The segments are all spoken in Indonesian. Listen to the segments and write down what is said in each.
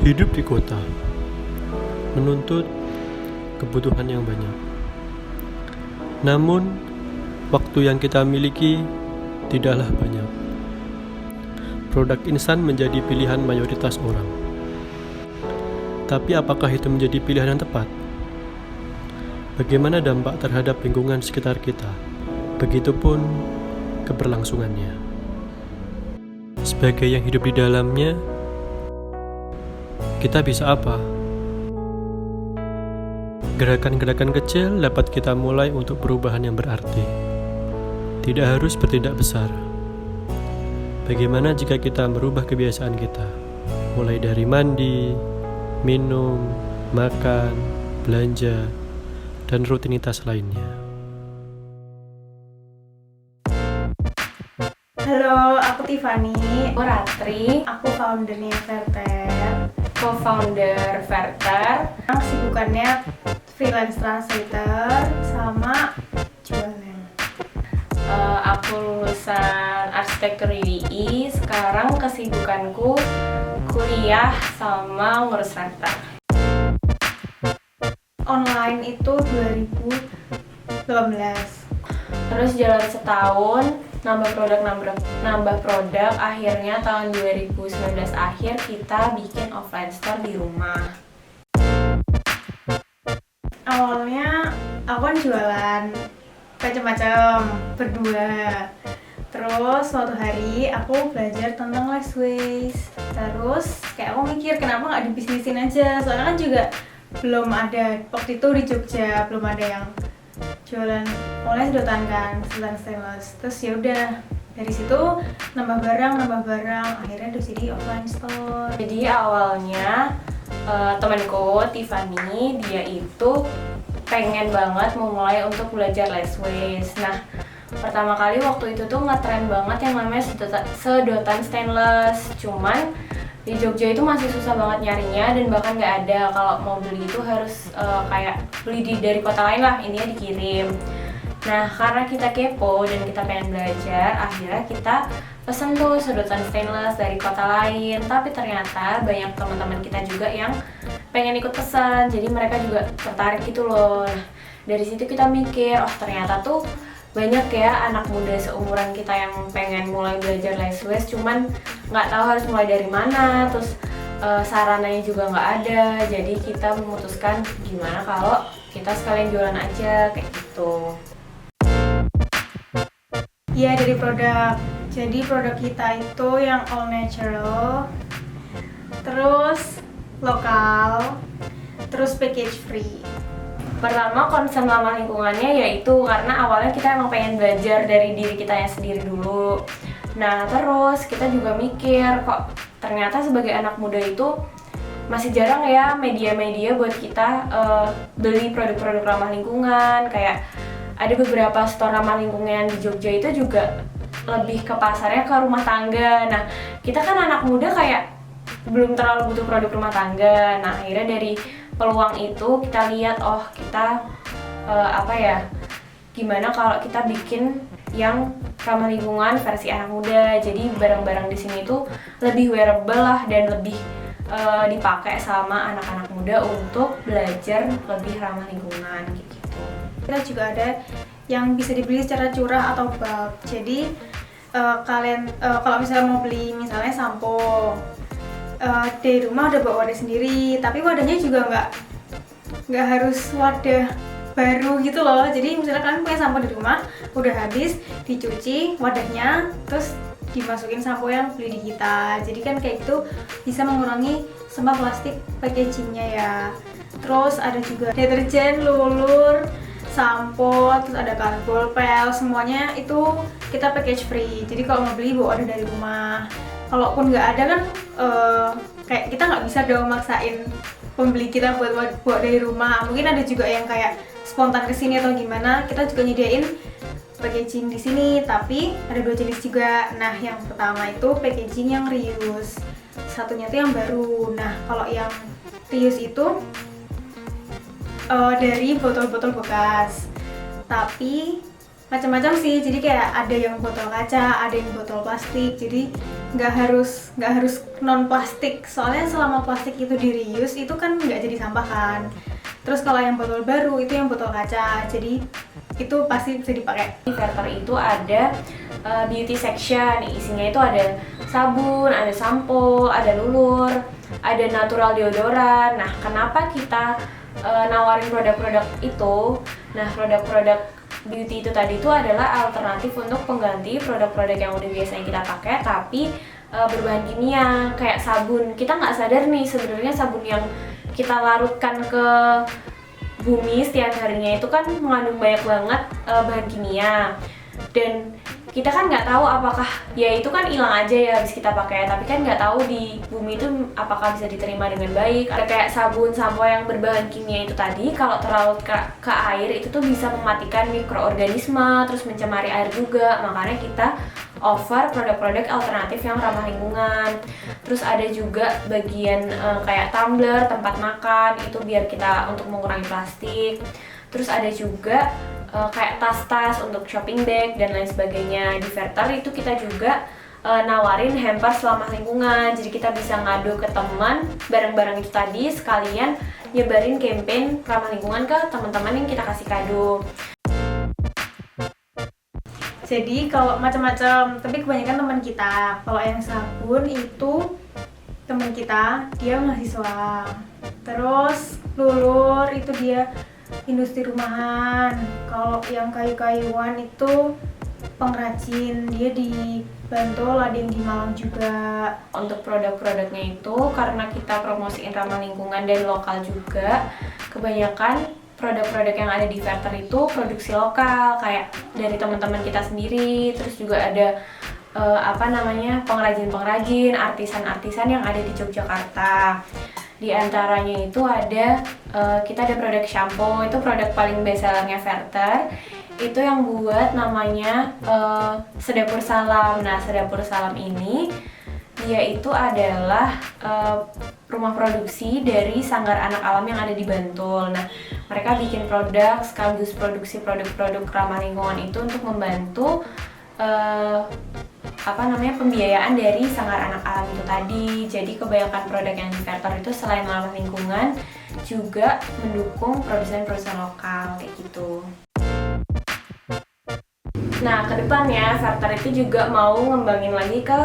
Hidup di kota menuntut kebutuhan yang banyak. Namun, waktu yang kita miliki tidaklah banyak. Produk instan menjadi pilihan mayoritas orang. Tapi apakah itu menjadi pilihan yang tepat? Bagaimana dampak terhadap lingkungan sekitar kita? Begitupun keberlangsungannya. Sebagai yang hidup di dalamnya, kita bisa apa? Gerakan-gerakan kecil dapat kita mulai untuk perubahan yang berarti. Tidak harus bertindak besar. Bagaimana jika kita merubah kebiasaan kita? Mulai dari mandi, minum, makan, belanja, dan rutinitas lainnya. Halo, aku Tiffany. Aku Ratri, Aku foundernya Verter. co-founder Verter. Kesibukannya freelance translator sama jualan. Aku lulusan arsitektur UII. Sekarang kesibukanku kuliah sama ngurus Verter. Online itu 2018. Terus jalan setahun, nambah produk. Akhirnya tahun 2019 akhir kita bikin offline store di rumah. Awalnya aku kan jualan macam-macam berdua. Terus suatu hari aku belajar tentang Lessways. Terus kayak aku mikir kenapa nggak dibisnisin aja. Soalnya kan juga belum ada waktu itu di Jogja, belum ada yang jualan online sedotan stainless. Terus ya udah dari situ nambah barang, akhirnya udah jadi offline store. Jadi awalnya temanku Tiffany, dia itu pengen banget memulai untuk belajar Lessways. Nah, pertama kali waktu itu tuh ngetren banget yang namanya sedotan stainless. Cuman di Jogja itu masih susah banget nyarinya dan bahkan nggak ada. Kalau mau beli itu harus kayak beli dari kota lain lah, ininya dikirim. Nah, karena kita kepo dan kita pengen belajar, akhirnya kita pesen tuh sedotan stainless dari kota lain. Tapi ternyata banyak teman-teman kita juga yang pengen ikut pesan, jadi mereka juga tertarik gitu loh. Nah, dari situ kita mikir, oh ternyata tuh banyak ya anak muda seumuran kita yang pengen mulai belajar Lessways, cuman nggak tahu harus mulai dari mana, terus sarananya juga nggak ada. Jadi kita memutuskan gimana kalau kita sekalian jualan aja kayak gitu. Iya, dari produk. Jadi produk kita itu yang all natural, terus lokal, terus package free. Pertama, concern ramah lingkungannya yaitu karena awalnya kita emang pengen belajar dari diri kita yang sendiri dulu. Nah, terus kita juga mikir kok ternyata sebagai anak muda itu masih jarang ya media-media buat kita beli produk-produk ramah lingkungan. Kayak ada beberapa store ramah lingkungan di Jogja itu juga lebih ke pasarnya ke rumah tangga. Nah, kita kan anak muda kayak belum terlalu butuh produk rumah tangga. Nah, akhirnya dari peluang itu kita lihat, oh kita gimana kalau kita bikin yang ramah lingkungan versi anak muda. Jadi barang-barang di sini tuh lebih wearable lah dan lebih dipakai sama anak-anak muda untuk belajar lebih ramah lingkungan gitu. Kita juga ada yang bisa dibeli secara curah atau bulk. Jadi kalian kalau misalnya mau beli misalnya sampo, dari rumah udah bawa wadah sendiri, tapi wadahnya juga nggak harus wadah baru gitu loh. Jadi misalnya kalian punya sampo di rumah udah habis dicuci wadahnya, terus dimasukin sampo yang beli di kita. Jadi kan kayak gitu bisa mengurangi sampah plastik packagingnya ya. Terus ada juga deterjen, lulur, sampo, terus ada karbol pel, semuanya itu kita package free. Jadi kalau mau beli bawa wadah dari rumah. Kalaupun nggak ada kan kayak kita nggak bisa dong maksain pembeli kita buat bawa dari rumah. Mungkin ada juga yang kayak spontan kesini atau gimana, kita juga nyediain packaging di sini. Tapi ada dua jenis juga. Nah, yang pertama itu packaging yang reuse, satunya tuh yang baru. Nah, kalau yang reuse itu dari botol-botol bekas, tapi macam-macam sih. Jadi kayak ada yang botol kaca, ada yang botol plastik. Jadi nggak harus non plastik. Soalnya selama plastik itu di reuse itu kan nggak jadi sampah kan. Terus kalau yang botol baru itu yang botol kaca. Jadi itu pasti bisa dipakai. Di Verter itu ada beauty section, isinya itu ada sabun, ada sampo, ada lulur, ada natural deodoran. Nah, kenapa kita nawarin produk-produk itu? Nah, produk-produk beauty itu tadi itu adalah alternatif untuk pengganti produk-produk yang udah biasanya kita pakai tapi berbahan kimia. Kayak sabun, kita nggak sadar nih sebenarnya sabun yang kita larutkan ke bumi setiap harinya itu kan mengandung banyak banget bahan kimia, dan kita kan nggak tahu apakah ya itu kan hilang aja ya habis kita pakai, tapi kan nggak tahu di bumi itu apakah bisa diterima dengan baik. Ada kayak sabun, sampo yang berbahan kimia itu tadi kalau terlalu ke air itu tuh bisa mematikan mikroorganisme, terus mencemari air juga. Makanya kita offer produk-produk alternatif yang ramah lingkungan. Terus ada juga bagian kayak tumbler, tempat makan, itu biar kita untuk mengurangi plastik. Terus ada juga kayak tas-tas untuk shopping bag dan lain sebagainya. Di Verter itu kita juga nawarin hampers ramah lingkungan. Jadi kita bisa ngadu ke teman barang-barang itu tadi, sekalian nyebarin campaign ramah lingkungan ke teman-teman yang kita kasih kado. Jadi kalau macam-macam, tapi kebanyakan teman kita. Kalau yang sabun itu teman kita, dia mahasiswa. Terus lulur itu dia industri rumahan. Kalau yang kayu-kayuan itu pengrajin, dia di Bantul, ada yang di Malang juga. Untuk produk-produknya itu karena kita promosiin ramah lingkungan dan lokal juga, kebanyakan produk-produk yang ada di Verter itu produksi lokal, kayak dari teman-teman kita sendiri. Terus juga ada pengrajin-pengrajin, artisan-artisan yang ada di Yogyakarta. Di antaranya itu ada kita ada produk shampoo, itu produk paling bestsellernya Verter. Itu yang buat namanya Sedapur Salam. Nah, Sedapur Salam ini dia itu adalah rumah produksi dari Sanggar Anak Alam yang ada di Bantul. Nah, mereka bikin produk sekaligus produksi produk-produk ramah lingkungan itu untuk membantu pembiayaan dari Sanggar Anak Alam itu tadi. Jadi kebanyakan produk yang di Verter itu selain ramah lingkungan juga mendukung produsen-produsen lokal kayak gitu. Nah, kedepannya Verter itu juga mau ngembangin lagi ke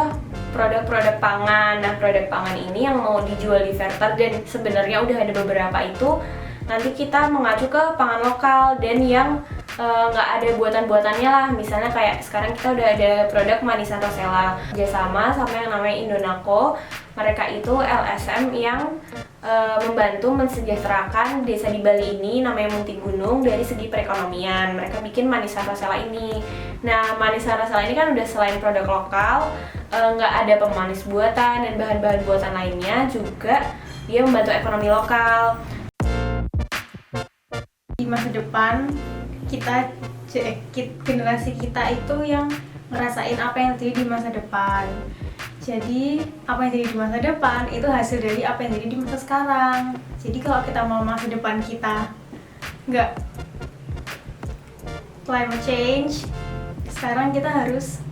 produk-produk pangan. Nah, produk pangan ini yang mau dijual di Verter dan sebenarnya udah ada beberapa itu, nanti kita mengacu ke pangan lokal dan yang nggak ada buatan-buatannya lah. Misalnya kayak sekarang kita udah ada produk Manisan Rosella kerjasama sama yang namanya Indonako. Mereka itu LSM yang membantu mensejahterakan desa di Bali ini, namanya Munti Gunung, dari segi perekonomian. Mereka bikin Manisan Rosella ini. Nah, Manisan Rosella ini kan udah selain produk lokal, nggak ada pemanis buatan dan bahan-bahan buatan lainnya, juga dia membantu ekonomi lokal. Di masa depan generasi kita itu yang ngerasain apa yang terjadi di masa depan. Jadi apa yang terjadi di masa depan itu hasil dari apa yang terjadi di masa sekarang. Jadi kalau kita mau masa depan kita nggak climate change, sekarang kita harus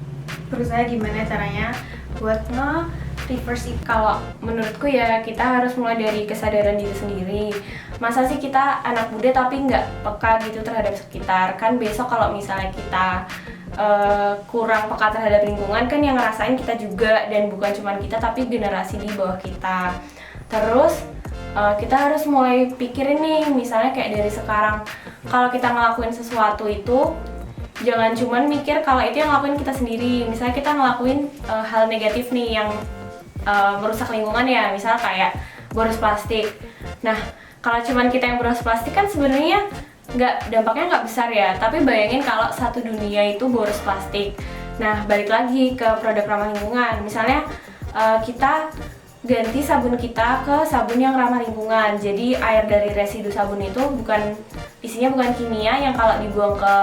berusaha gimana caranya buat reverse itu. Kalau menurutku ya kita harus mulai dari kesadaran diri sendiri. Masa sih kita anak muda tapi nggak peka gitu terhadap sekitar? Kan besok kalau misalnya kita kurang peka terhadap lingkungan, kan yang ngerasain kita juga, dan bukan cuma kita tapi generasi di bawah kita. Terus kita harus mulai pikirin nih, misalnya kayak dari sekarang kalau kita ngelakuin sesuatu itu jangan cuma mikir kalau itu yang ngelakuin kita sendiri. Misalnya kita ngelakuin hal negatif nih yang merusak lingkungan ya, misalnya kayak boros plastik. Nah, kalau cuma kita yang boros plastik kan sebenarnya dampaknya nggak besar ya, tapi bayangin kalau satu dunia itu boros plastik. Nah, balik lagi ke produk ramah lingkungan, misalnya kita ganti sabun kita ke sabun yang ramah lingkungan. Jadi air dari residu sabun itu isinya bukan kimia yang kalau dibuang ke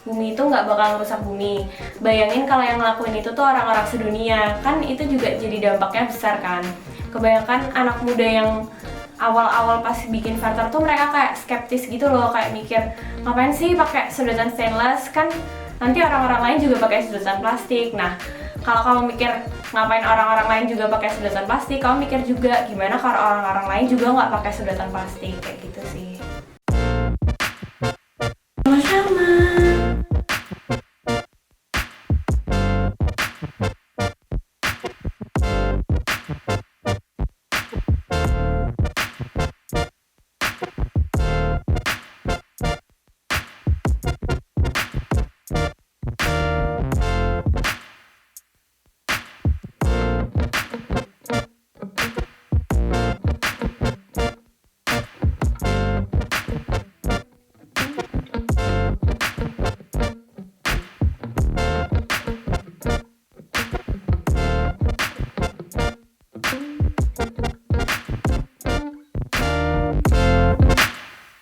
bumi itu nggak bakal merusak bumi. Bayangin kalau yang ngelakuin itu tuh orang-orang sedunia, kan itu juga jadi dampaknya besar kan. Kebanyakan anak muda yang awal-awal pas bikin Verter tuh mereka kayak skeptis gitu loh, kayak mikir ngapain sih pakai sedotan stainless, kan nanti orang-orang lain juga pakai sedotan plastik. Nah, kalau kamu mikir ngapain orang-orang lain juga pakai sedotan plastik, kamu mikir juga gimana kalau orang-orang lain juga nggak pakai sedotan plastik, kayak gitu sih.